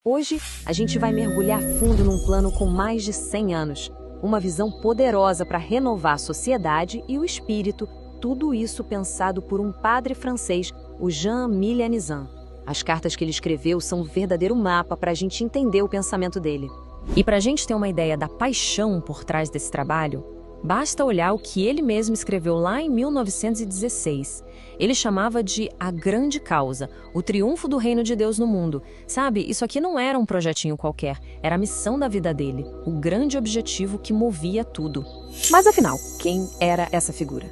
Hoje, a gente vai mergulhar fundo num plano com mais de 100 anos. Uma visão poderosa para renovar a sociedade e o espírito, tudo isso pensado por um padre francês, o Jean-Mille Anizan. As cartas que ele escreveu são um verdadeiro mapa para a gente entender o pensamento dele. E para a gente ter uma ideia da paixão por trás desse trabalho, basta olhar o que ele mesmo escreveu lá em 1916. Ele chamava de A Grande Causa, o triunfo do reino de Deus no mundo. Sabe, isso aqui não era um projetinho qualquer, era a missão da vida dele, o grande objetivo que movia tudo. Mas afinal, quem era essa figura?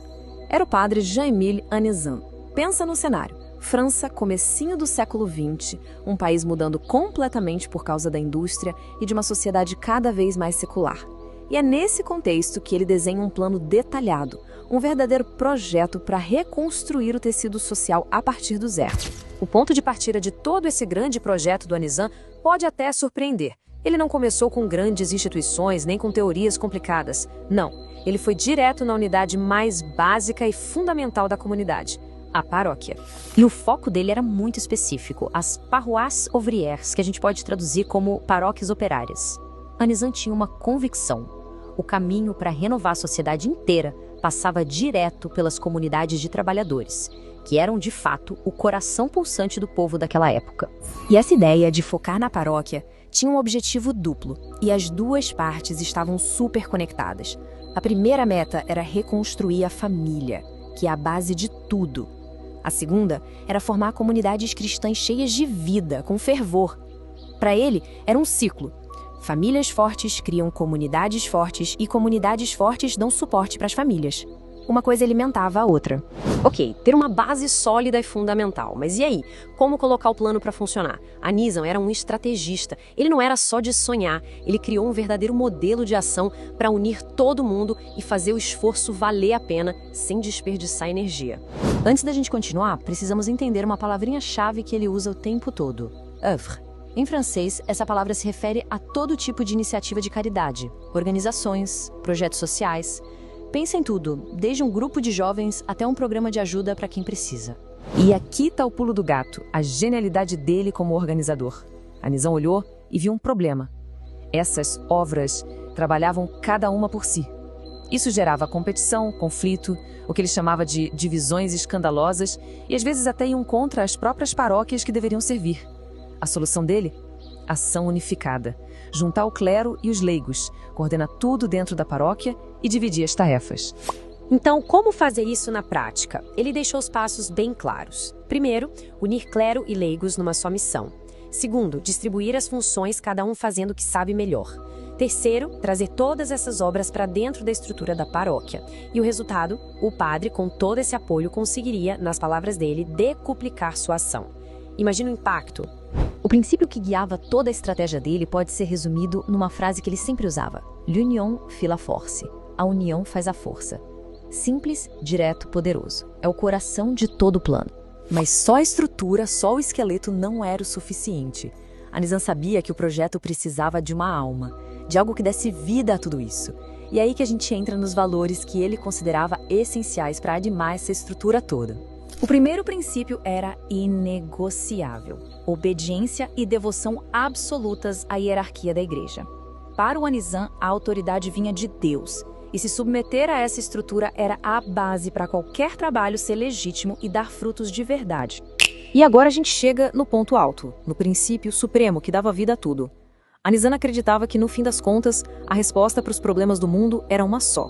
Era o padre Jean-Mille Anizan. Pensa no cenário. França, comecinho do século XX, um país mudando completamente por causa da indústria e de uma sociedade cada vez mais secular. E é nesse contexto que ele desenha um plano detalhado, um verdadeiro projeto para reconstruir o tecido social a partir do zero. O ponto de partida de todo esse grande projeto do Anizan pode até surpreender. Ele não começou com grandes instituições nem com teorias complicadas. Não, ele foi direto na unidade mais básica e fundamental da comunidade, a paróquia. E o foco dele era muito específico, as paroisses ouvrières, que a gente pode traduzir como paróquias operárias. Anizan tinha uma convicção. O caminho para renovar a sociedade inteira passava direto pelas comunidades de trabalhadores, que eram, de fato, o coração pulsante do povo daquela época. E essa ideia de focar na paróquia tinha um objetivo duplo, e as duas partes estavam super conectadas. A primeira meta era reconstruir a família, que é a base de tudo. A segunda era formar comunidades cristãs cheias de vida, com fervor. Para ele, era um ciclo. Famílias fortes criam comunidades fortes e comunidades fortes dão suporte para as famílias. Uma coisa alimentava a outra. Ok, ter uma base sólida é fundamental, mas e aí? Como colocar o plano para funcionar? Anizan era um estrategista. Ele não era só de sonhar, ele criou um verdadeiro modelo de ação para unir todo mundo e fazer o esforço valer a pena sem desperdiçar energia. Antes da gente continuar, precisamos entender uma palavrinha-chave que ele usa o tempo todo: œuvre. Em francês, essa palavra se refere a todo tipo de iniciativa de caridade, organizações, projetos sociais. Pensa em tudo, desde um grupo de jovens até um programa de ajuda para quem precisa. E aqui está o pulo do gato, a genialidade dele como organizador. Anizan olhou e viu um problema. Essas obras trabalhavam cada uma por si. Isso gerava competição, conflito, o que ele chamava de divisões escandalosas e às vezes até iam contra as próprias paróquias que deveriam servir. A solução dele? Ação unificada. Juntar o clero e os leigos, coordenar tudo dentro da paróquia e dividir as tarefas. Então, como fazer isso na prática? Ele deixou os passos bem claros. Primeiro, unir clero e leigos numa só missão. Segundo, distribuir as funções, cada um fazendo o que sabe melhor. Terceiro, trazer todas essas obras para dentro da estrutura da paróquia. E o resultado? O padre, com todo esse apoio, conseguiria, nas palavras dele, decuplicar sua ação. Imagina o impacto. O princípio que guiava toda a estratégia dele pode ser resumido numa frase que ele sempre usava: L'union fait la force. A união faz a força. Simples, direto, poderoso. É o coração de todo o plano. Mas só a estrutura, só o esqueleto não era o suficiente. Anizan sabia que o projeto precisava de uma alma, de algo que desse vida a tudo isso. E é aí que a gente entra nos valores que ele considerava essenciais para animar essa estrutura toda. O primeiro princípio era inegociável: obediência e devoção absolutas à hierarquia da igreja. Para o Anizan, a autoridade vinha de Deus, e se submeter a essa estrutura era a base para qualquer trabalho ser legítimo e dar frutos de verdade. E agora a gente chega no ponto alto, no princípio supremo que dava vida a tudo. Anizan acreditava que, no fim das contas, a resposta para os problemas do mundo era uma só: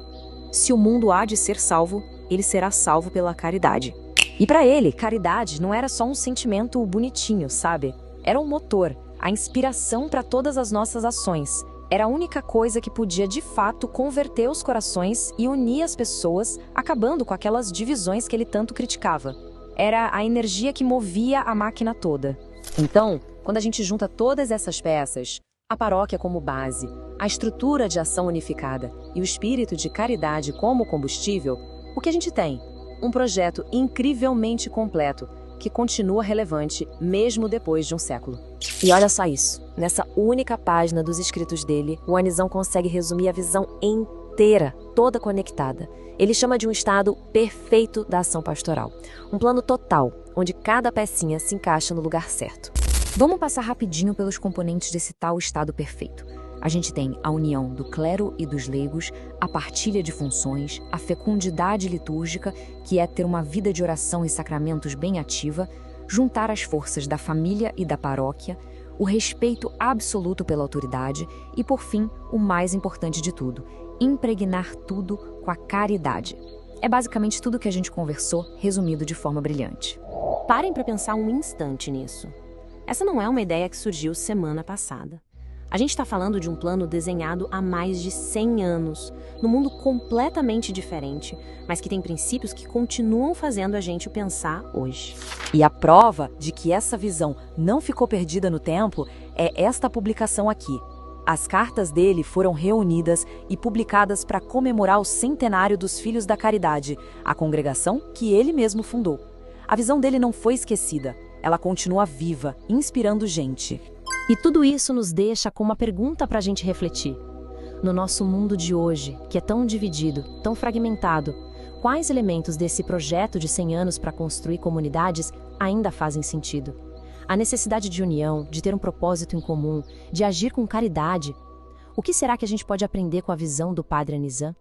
se o mundo há de ser salvo, ele será salvo pela caridade. E para ele, caridade não era só um sentimento bonitinho, sabe? Era um motor, a inspiração para todas as nossas ações. Era a única coisa que podia, de fato, converter os corações e unir as pessoas, acabando com aquelas divisões que ele tanto criticava. Era a energia que movia a máquina toda. Então, quando a gente junta todas essas peças, a paróquia como base, a estrutura de ação unificada e o espírito de caridade como combustível, o que a gente tem? Um projeto incrivelmente completo, que continua relevante mesmo depois de um século. E olha só isso, nessa única página dos escritos dele, o Anizan consegue resumir a visão inteira, toda conectada. Ele chama de um estado perfeito da ação pastoral. Um plano total, onde cada pecinha se encaixa no lugar certo. Vamos passar rapidinho pelos componentes desse tal estado perfeito. A gente tem a união do clero e dos leigos, a partilha de funções, a fecundidade litúrgica, que é ter uma vida de oração e sacramentos bem ativa, juntar as forças da família e da paróquia, o respeito absoluto pela autoridade e, por fim, o mais importante de tudo, impregnar tudo com a caridade. É basicamente tudo que a gente conversou, resumido de forma brilhante. Parem para pensar um instante nisso. Essa não é uma ideia que surgiu semana passada. A gente está falando de um plano desenhado há mais de 100 anos, num mundo completamente diferente, mas que tem princípios que continuam fazendo a gente pensar hoje. E a prova de que essa visão não ficou perdida no tempo é esta publicação aqui. As cartas dele foram reunidas e publicadas para comemorar o centenário dos Filhos da Caridade, a congregação que ele mesmo fundou. A visão dele não foi esquecida, ela continua viva, inspirando gente. E tudo isso nos deixa com uma pergunta para a gente refletir. No nosso mundo de hoje, que é tão dividido, tão fragmentado, quais elementos desse projeto de 100 anos para construir comunidades ainda fazem sentido? A necessidade de união, de ter um propósito em comum, de agir com caridade. O que será que a gente pode aprender com a visão do Padre Nizam?